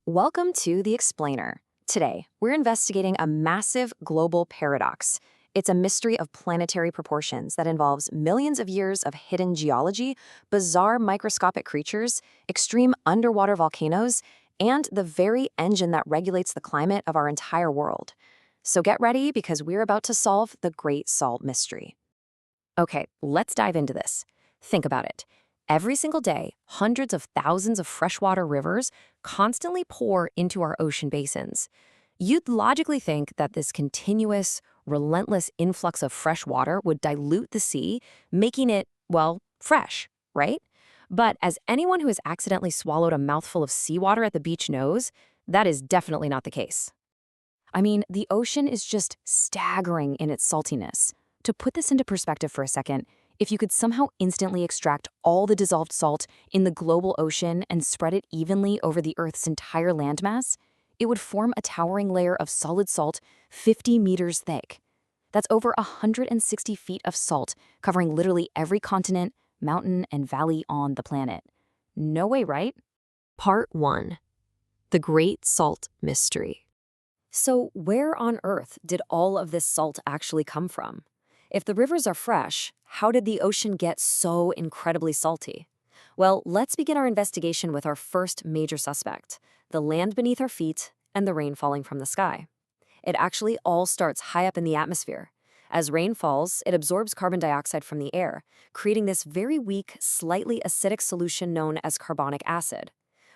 Welcome to The Explainer. Today, we're investigating a massive global paradox. It's a mystery of planetary proportions that involves millions of years of hidden geology, bizarre microscopic creatures, extreme underwater volcanoes, and the very engine that regulates the climate of our entire world. So get ready because we're about to solve the Great Salt Mystery. Okay, let's dive into this. Think about it. Every single day, hundreds of thousands of freshwater rivers constantly pour into our ocean basins. You'd logically think that this continuous, relentless influx of fresh water would dilute the sea, making it, well, fresh, right? But as anyone who has accidentally swallowed a mouthful of seawater at the beach knows, that is definitely not the case. I mean, the ocean is just staggering in its saltiness. To put this into perspective for a second, if you could somehow instantly extract all the dissolved salt in the global ocean and spread it evenly over the Earth's entire landmass, it would form a towering layer of solid salt 50 meters thick. That's over 160 feet of salt, covering literally every continent, mountain, and valley on the planet. No way, right? Part 1. The Great Salt Mystery. So where on Earth did all of this salt actually come from? If the rivers are fresh, how did the ocean get so incredibly salty? Well, let's begin our investigation with our first major suspect, the land beneath our feet and the rain falling from the sky. It actually all starts high up in the atmosphere. As rain falls, it absorbs carbon dioxide from the air, creating this very weak, slightly acidic solution known as carbonic acid.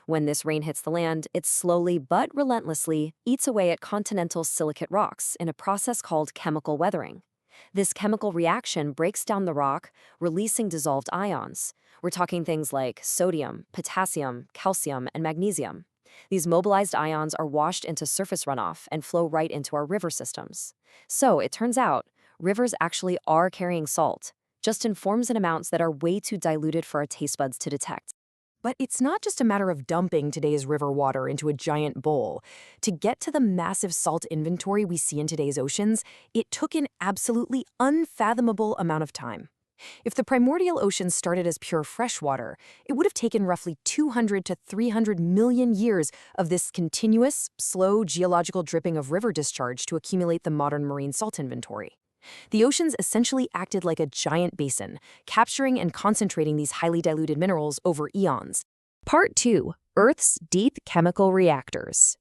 When this rain hits the land, it slowly but relentlessly eats away at continental silicate rocks in a process called chemical weathering. This chemical reaction breaks down the rock, releasing dissolved ions. We're talking things like sodium, potassium, calcium, and magnesium. These mobilized ions are washed into surface runoff and flow right into our river systems. So it turns out, rivers actually are carrying salt, just in forms and amounts that are way too diluted for our taste buds to detect. But it's not just a matter of dumping today's river water into a giant bowl. To get to the massive salt inventory we see in today's oceans, it took an absolutely unfathomable amount of time. If the primordial oceans started as pure freshwater, it would have taken roughly 200 to 300 million years of this continuous, slow geological dripping of river discharge to accumulate the modern marine salt inventory. The oceans essentially acted like a giant basin, capturing and concentrating these highly diluted minerals over eons. Part 2. Earth's Deep Chemical Reactors.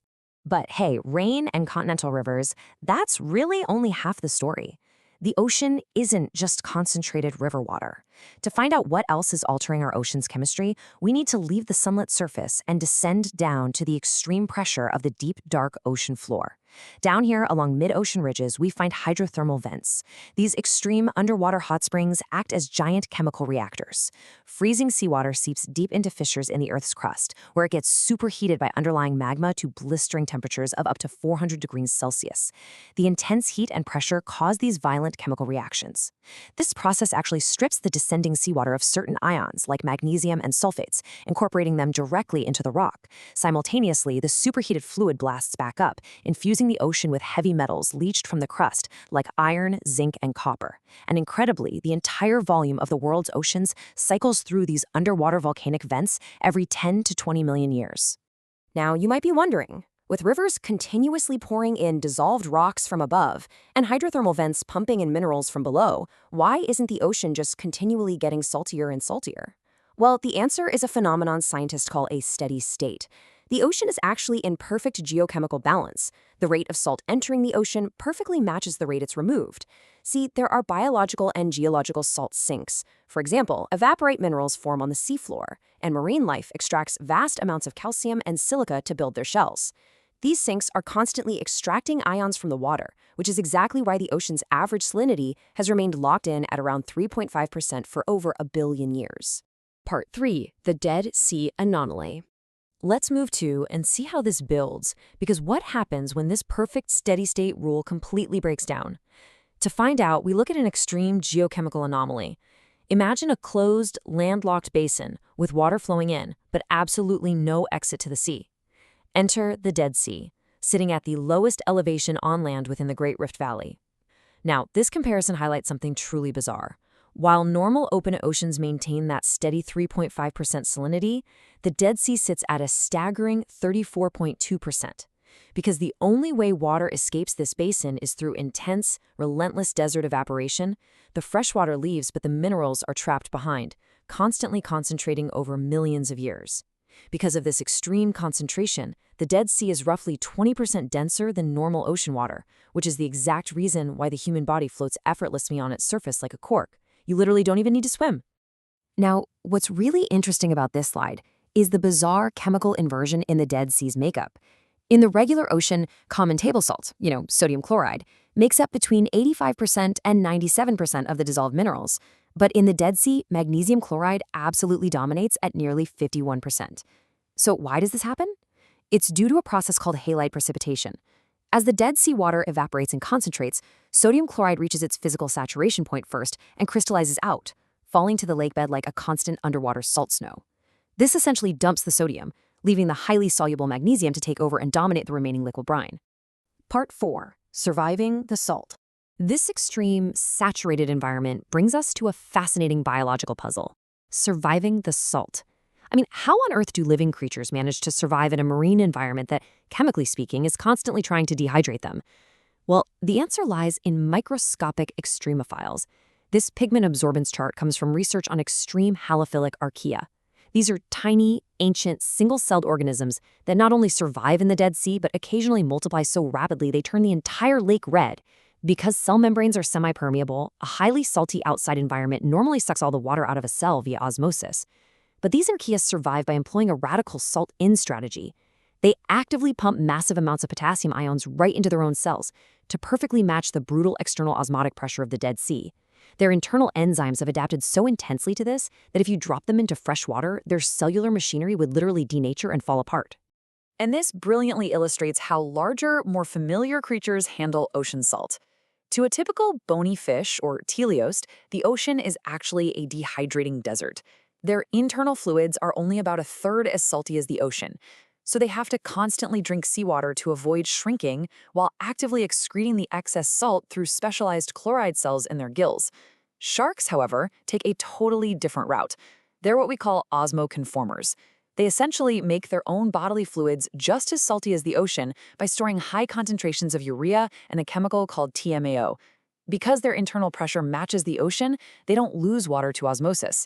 But hey, rain and continental rivers, that's really only half the story. The ocean isn't just concentrated river water. To find out what else is altering our ocean's chemistry, we need to leave the sunlit surface and descend down to the extreme pressure of the deep, dark ocean floor. Down here along mid-ocean ridges, we find hydrothermal vents. These extreme underwater hot springs act as giant chemical reactors. Freezing seawater seeps deep into fissures in the Earth's crust, where it gets superheated by underlying magma to blistering temperatures of up to 400 degrees Celsius. The intense heat and pressure cause these violent chemical reactions. This process actually strips the descending seawater of certain ions, like magnesium and sulfates, incorporating them directly into the rock. Simultaneously, the superheated fluid blasts back up, infusing the ocean with heavy metals leached from the crust, like iron, zinc, and copper. And incredibly, the entire volume of the world's oceans cycles through these underwater volcanic vents every 10 to 20 million years. Now, you might be wondering, with rivers continuously pouring in dissolved rocks from above and hydrothermal vents pumping in minerals from below, why isn't the ocean just continually getting saltier and saltier? Well, the answer is a phenomenon scientists call a steady state. The ocean is actually in perfect geochemical balance. The rate of salt entering the ocean perfectly matches the rate it's removed. See, there are biological and geological salt sinks. For example, evaporite minerals form on the seafloor, and marine life extracts vast amounts of calcium and silica to build their shells. These sinks are constantly extracting ions from the water, which is exactly why the ocean's average salinity has remained locked in at around 3.5% for over a billion years. Part 3. The Dead Sea Anomaly. Let's move to and see how this builds, because what happens when this perfect steady-state rule completely breaks down? To find out, we look at an extreme geochemical anomaly. Imagine a closed, landlocked basin with water flowing in, but absolutely no exit to the sea. Enter the Dead Sea, sitting at the lowest elevation on land within the Great Rift Valley. Now, this comparison highlights something truly bizarre. While normal open oceans maintain that steady 3.5% salinity, the Dead Sea sits at a staggering 34.2%. Because the only way water escapes this basin is through intense, relentless desert evaporation, the fresh water leaves but the minerals are trapped behind, constantly concentrating over millions of years. Because of this extreme concentration, the Dead Sea is roughly 20% denser than normal ocean water, which is the exact reason why the human body floats effortlessly on its surface like a cork. You literally don't even need to swim. Now, what's really interesting about this slide is the bizarre chemical inversion in the Dead Sea's makeup. In the regular ocean, common table salt, sodium chloride, makes up between 85% and 97% of the dissolved minerals. But in the Dead Sea, magnesium chloride absolutely dominates at nearly 51%. So why does this happen? It's due to a process called halide precipitation. As the Dead Sea water evaporates and concentrates, sodium chloride reaches its physical saturation point first and crystallizes out, falling to the lakebed like a constant underwater salt snow. This essentially dumps the sodium, leaving the highly soluble magnesium to take over and dominate the remaining liquid brine. Part 4. Surviving the salt. This extreme, saturated environment brings us to a fascinating biological puzzle: surviving the salt. How on earth do living creatures manage to survive in a marine environment that, chemically speaking, is constantly trying to dehydrate them? Well, the answer lies in microscopic extremophiles. This pigment absorbance chart comes from research on extreme halophilic archaea. These are tiny, ancient, single-celled organisms that not only survive in the Dead Sea, but occasionally multiply so rapidly they turn the entire lake red. Because cell membranes are semi-permeable, a highly salty outside environment normally sucks all the water out of a cell via osmosis. But these archaea survive by employing a radical salt-in strategy. They actively pump massive amounts of potassium ions right into their own cells to perfectly match the brutal external osmotic pressure of the Dead Sea. Their internal enzymes have adapted so intensely to this that if you drop them into fresh water, their cellular machinery would literally denature and fall apart. And this brilliantly illustrates how larger, more familiar creatures handle ocean salt. To a typical bony fish, or teleost, the ocean is actually a dehydrating desert. Their internal fluids are only about a third as salty as the ocean, so they have to constantly drink seawater to avoid shrinking while actively excreting the excess salt through specialized chloride cells in their gills. Sharks, however, take a totally different route. They're what we call osmoconformers. They essentially make their own bodily fluids just as salty as the ocean by storing high concentrations of urea and a chemical called TMAO. Because their internal pressure matches the ocean, they don't lose water to osmosis.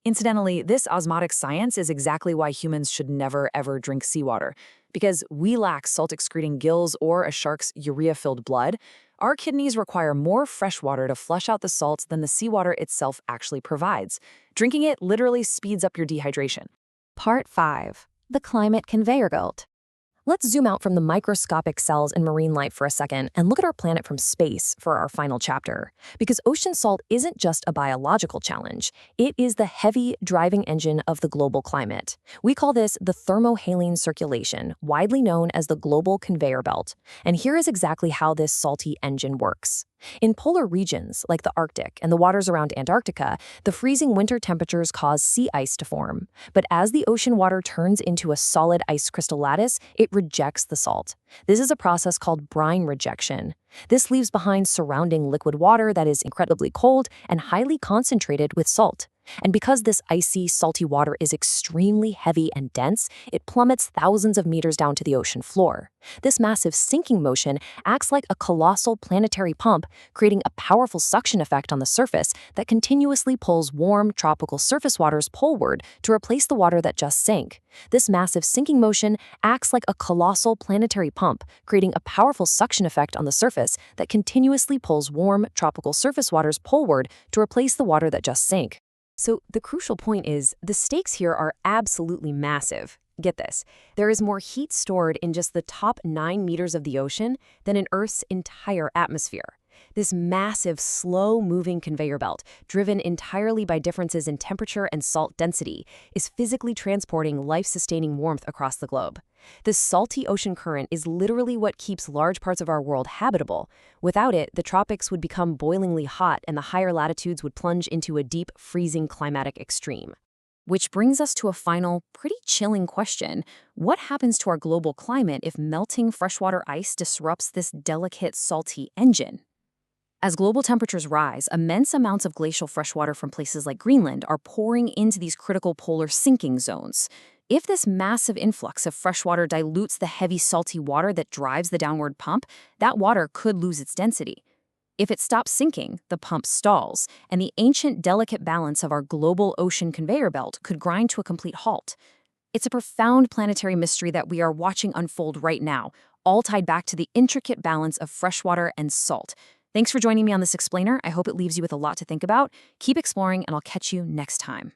Incidentally, this osmotic science is exactly why humans should never ever drink seawater. Because we lack salt-excreting gills or a shark's urea-filled blood, our kidneys require more fresh water to flush out the salt than the seawater itself actually provides. Drinking it literally speeds up your dehydration. Part 5. The climate conveyor belt. Let's zoom out from the microscopic cells in marine life for a second and look at our planet from space for our final chapter. Because ocean salt isn't just a biological challenge, it is the heavy driving engine of the global climate. We call this the thermohaline circulation, widely known as the global conveyor belt. And here is exactly how this salty engine works. In polar regions, like the Arctic and the waters around Antarctica, the freezing winter temperatures cause sea ice to form. But as the ocean water turns into a solid ice crystal lattice, it rejects the salt. This is a process called brine rejection. This leaves behind surrounding liquid water that is incredibly cold and highly concentrated with salt. And because this icy, salty water is extremely heavy and dense, it plummets thousands of meters down to the ocean floor. This massive sinking motion acts like a colossal planetary pump, creating a powerful suction effect on the surface that continuously pulls warm, tropical surface waters poleward to replace the water that just sank. This massive sinking motion acts like a colossal planetary pump, creating a powerful suction effect on the surface that continuously pulls warm, tropical surface waters poleward to replace the water that just sank. So the crucial point is, the stakes here are absolutely massive. Get this, there is more heat stored in just the top 9 meters of the ocean than in Earth's entire atmosphere. This massive, slow-moving conveyor belt, driven entirely by differences in temperature and salt density, is physically transporting life-sustaining warmth across the globe. This salty ocean current is literally what keeps large parts of our world habitable. Without it, the tropics would become boilingly hot and the higher latitudes would plunge into a deep, freezing climatic extreme. Which brings us to a final, pretty chilling question. What happens to our global climate if melting freshwater ice disrupts this delicate, salty engine? As global temperatures rise, immense amounts of glacial freshwater from places like Greenland are pouring into these critical polar sinking zones. If this massive influx of freshwater dilutes the heavy salty water that drives the downward pump, that water could lose its density. If it stops sinking, the pump stalls, and the ancient delicate balance of our global ocean conveyor belt could grind to a complete halt. It's a profound planetary mystery that we are watching unfold right now, all tied back to the intricate balance of freshwater and salt. Thanks for joining me on this explainer. I hope it leaves you with a lot to think about. Keep exploring, and I'll catch you next time.